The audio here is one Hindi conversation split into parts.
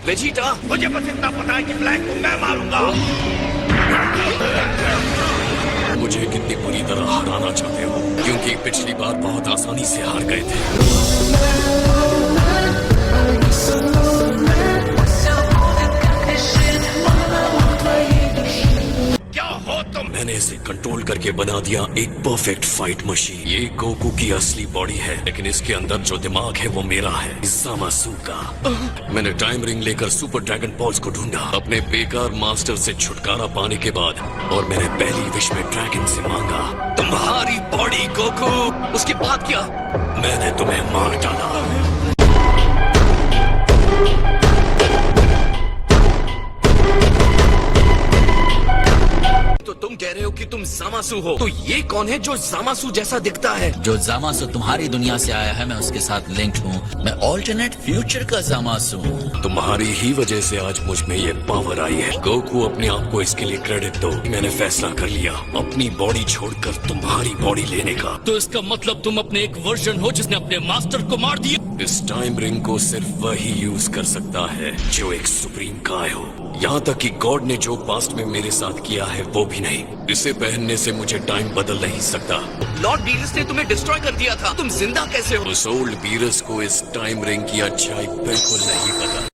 वेजिटा, मुझे बस इतना पता है कि ब्लैक को मैं मारूंगा। मुझे कितनी बुरी तरह हराना चाहते हो? क्योंकि पिछली बार बहुत आसानी से हार गए थे। क्या हो तुम? मैंने इसे कंट्रोल करके बना दिया एक परफेक्ट फाइट मशीन। ये गोकू की असली बॉडी है, लेकिन इसके अंदर जो दिमाग है वो मेरा है, ज़ामासु का। मैंने टाइम रिंग लेकर सुपर ड्रैगन बॉल्स को ढूंढा अपने बेकार मास्टर से छुटकारा पाने के बाद, और मैंने पहली विश में ड्रैगन से मांगा, तुम्हारी बॉडी गोकू। उसके बाद क्या? मैंने तुम्हें मार डाला। तो तुम कह रहे हो कि तुम ज़ामासु हो, तो ये कौन है जो ज़ामासु जैसा दिखता है? जो ज़ामासु तुम्हारी दुनिया से आया है, मैं उसके साथ लिंक्ड हूँ। मैं ऑल्टरनेट फ्यूचर का ज़ामासु हूँ। तुम्हारी ही वजह से आज मुझ में ये पावर आई है। गोकू, अपने आप को इसके लिए क्रेडिट दो। मैंने फैसला कर लिया अपनी बॉडी छोड़कर तुम्हारी बॉडी लेने का। तो इसका मतलब तुम अपने एक वर्जन हो जिसने अपने मास्टर को मार दिया। इस टाइम रिंग को सिर्फ वही यूज कर सकता है जो एक सुप्रीम काय हो। यहाँ तक कि गॉड ने जो पास्ट में मेरे साथ किया है वो भी नहीं। इसे पहनने से मुझे टाइम बदल नहीं सकता। लॉर्ड बीरस ने तुम्हें डिस्ट्रॉय कर दिया था, तुम जिंदा कैसे हो? उस ओल्ड बीरस को इस टाइम रिंग की अच्छाई बिल्कुल नहीं पता।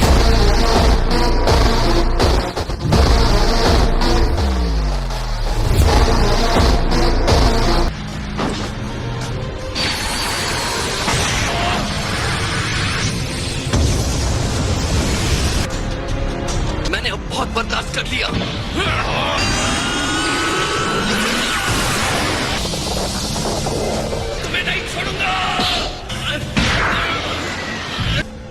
मैंने अब बहुत बर्दाश्त कर लिया। तुम्हें नहीं छोड़ूंगा।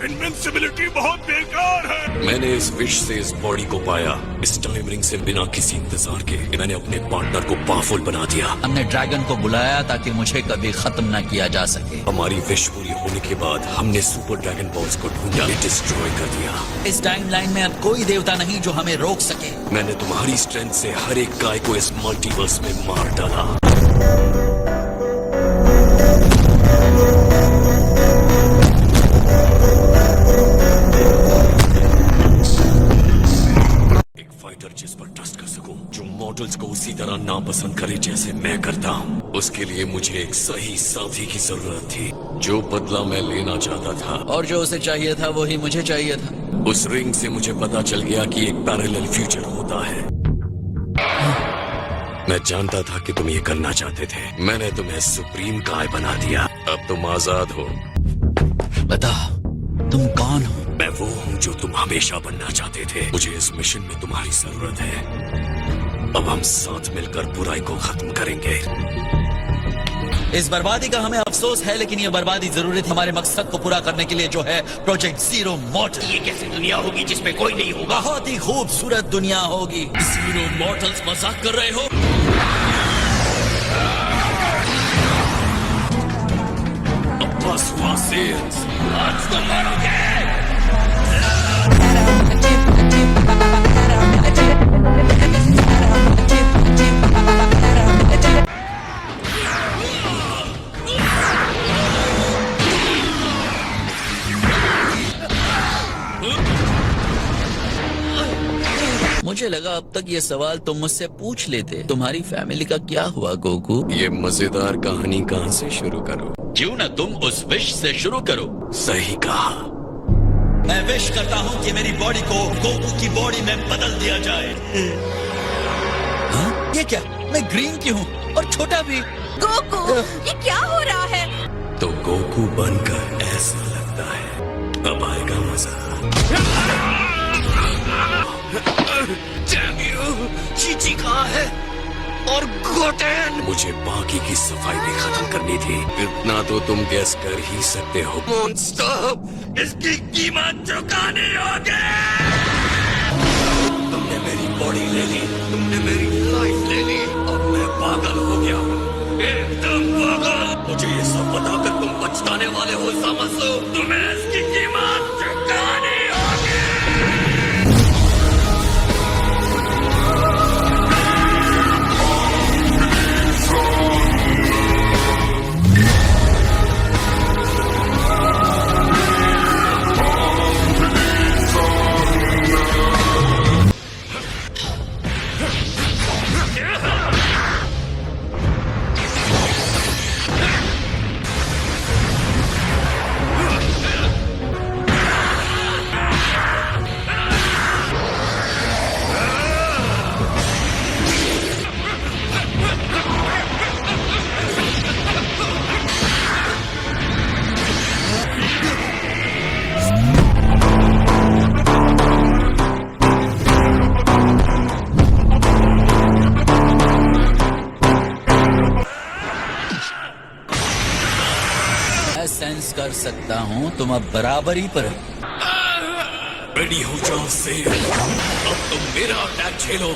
इनविंसिबिलिटी बहुत बेकार है। मैंने इस विश से इस बॉडी को पाया, इस टाइम रिंग से बिना किसी इंतजार के। मैंने अपने पार्टनर को पावरफुल बना दिया। हमने ड्रैगन को बुलाया ताकि मुझे कभी खत्म न किया जा सके। हमारी विश पूरी होने के बाद हमने सुपर ड्रैगन बॉल्स को ढूंढा, डिस्ट्रॉय कर दिया। इस टाइमलाइन में अब कोई देवता नहीं जो हमें रोक सके। मैंने तुम्हारी स्ट्रेंथ से हर एक गाय को इस मल्टीवर्स में मार डाला। एक फाइटर जिस पर ट्रस्ट कर सकूं, जो मॉडल्स को उसी तरह नापसंद करे जैसे मैं करता हूं। उसके लिए मुझे एक सही साथी की जरूरत थी, जो बदला मैं लेना चाहता था। और जो उसे चाहिए था वही मुझे चाहिए था। उस रिंग से मुझे पता चल गया कि एक पैरेलल फ्यूचर होता है। मैं जानता था कि तुम ये करना चाहते थे। मैंने तुम्हें सुप्रीम काय बना दिया। अब तुम आजाद हो। बताओ तुम कौन हो? मैं वो हूँ जो तुम हमेशा बनना चाहते थे। मुझे इस मिशन में तुम्हारी जरूरत है। अब हम साथ मिलकर बुराई को खत्म करेंगे। इस बर्बादी का हमें अफसोस है, लेकिन ये बर्बादी जरूरी थी हमारे मकसद को पूरा करने के लिए, जो है प्रोजेक्ट जीरो मॉर्टल। ये कैसी दुनिया होगी जिसमें कोई नहीं होगा? बहुत ही खूबसूरत दुनिया होगी। जीरो मॉर्टल्स मजाक कर रहे हो? अब बस हुआ सेल्स। आज तुम मरोगे। मुझे लगा अब तक ये सवाल तुम मुझसे पूछ लेते। तुम्हारी फैमिली का क्या हुआ गोकू? ये मजेदार कहानी कहाँ से शुरू करो? क्यों न तुम उस विश से शुरू करो। सही कहा। मैं विश करता हूँ कि मेरी बॉडी को गोकू की बॉडी में बदल दिया जाए। हाँ? ये क्या? मैं ग्रीन क्यों हूँ और छोटा भी? गोकू, ये क्या हो रहा है? तो गोकू बनकर ऐसा लगता है। अब आएगा मजा। चीची कहाँ है? और गोटेन? मुझे बाकी की सफाई भी खत्म करनी थी। इतना तो तुम गैस कर ही सकते हो। मॉन्स्टर, इसकी कीमत चुकानी होगी। तुमने मेरी बॉडी ले ली, तुमने मेरी लाइफ ले ली। अब मैं पागल हो गया हूँ, एकदम पागल। मुझे ये सब बताकर तुम पछताने वाले हो ज़ामासु। तुम्हें इसकी कीमत चुकानी होगी। कर सकता हूँ। तुम अब बराबरी पर हो। रेडी हो जाओ से, अब तुम मेरा अटैक झेलो।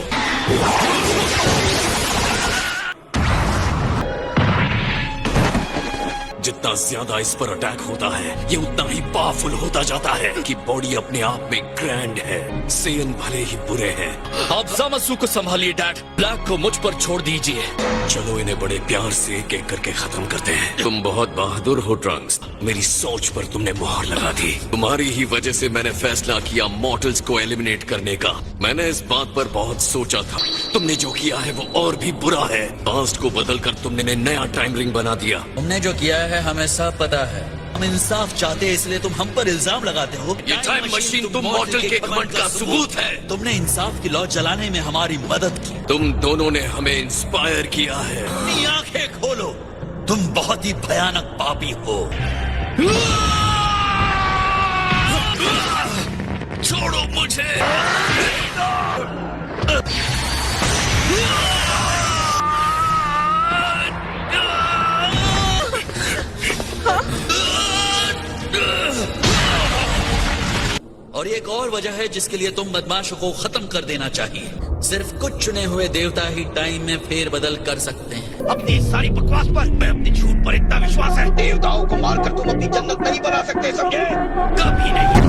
जितना ज्यादा इस पर अटैक होता है, ये उतना ही पावरफुल होता जाता है कि बॉडी अपने आप में ग्रैंड है। सेयन भले ही बुरे हैं। आप जामासु को संभालिए डैड, ब्लैक को मुझ पर छोड़ दीजिए। चलो इन्हें बड़े प्यार से एक एक करके खत्म करते हैं। तुम बहुत बहादुर हो ट्रंक्स, मेरी सोच पर तुमने मोहर लगा दी। तुम्हारी ही वजह से मैंने फैसला किया मॉर्टल्स को एलिमिनेट करने का। मैंने इस बात पर बहुत सोचा था। तुमने जो किया है वो और भी बुरा है। पास्ट को बदलकर तुमने नया टाइम रिंग बना दिया। तुमने जो किया है हमें सब पता है। हम इंसाफ चाहते हैं, इसलिए तुम हम पर इल्जाम लगाते हो। ये टाइम मशीन तुम मॉर्टल के घमंड का सबूत है। तुमने इंसाफ की लौ जलाने में हमारी मदद की। तुम दोनों ने हमें इंस्पायर किया है। अपनी आंखें खोलो, तुम बहुत ही भयानक पापी हो। छोड़ो मुझे। और एक और वजह है जिसके लिए तुम बदमाशों को खत्म कर देना चाहिए। सिर्फ कुछ चुने हुए देवता ही टाइम में फेरबदल कर सकते हैं। अपनी सारी बकवास पर मैं अपने झूठ पर इतना विश्वास है। देवताओं को मारकर तुम अपनी जन्नत नहीं बना सकते, समझे? कभी नहीं।